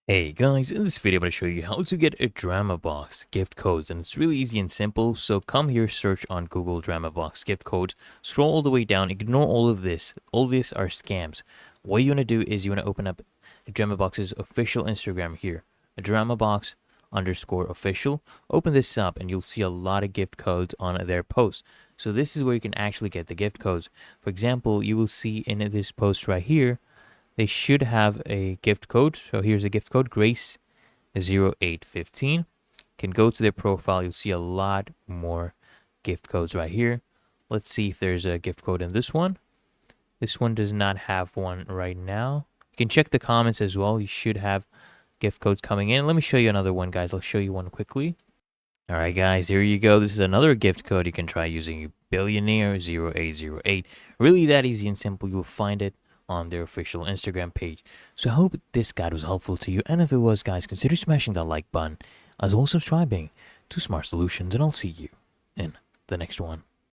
Hey guys, in this video I'm going to show you how to get a DramaBox gift codes, and it's really easy and simple. So come here, search on Google DramaBox gift codes, scroll all the way down, ignore all of this. All this are scams. What you want to do is you want to open up DramaBox's official Instagram here, a DramaBox _ official. Open this up and you'll see a lot of gift codes on their posts. So this is where you can actually get the gift codes. For example, you will see in this post right here, they should have a gift code. So here's a gift code, Grace0815. Can go to their profile. You'll see a lot more gift codes right here. Let's see if there's a gift code in this one. This one does not have one right now. You can check the comments as well. You should have gift codes coming in. Let me show you another one, guys. I'll show you one quickly. All right, guys, here you go. This is another gift code you can try using, Billionaire0808. Really that easy and simple. You'll find it on their official Instagram page. So I hope this guide was helpful to you, and if it was, guys, consider smashing that like button as well as subscribing to Smart Solutions, and I'll see you in the next one.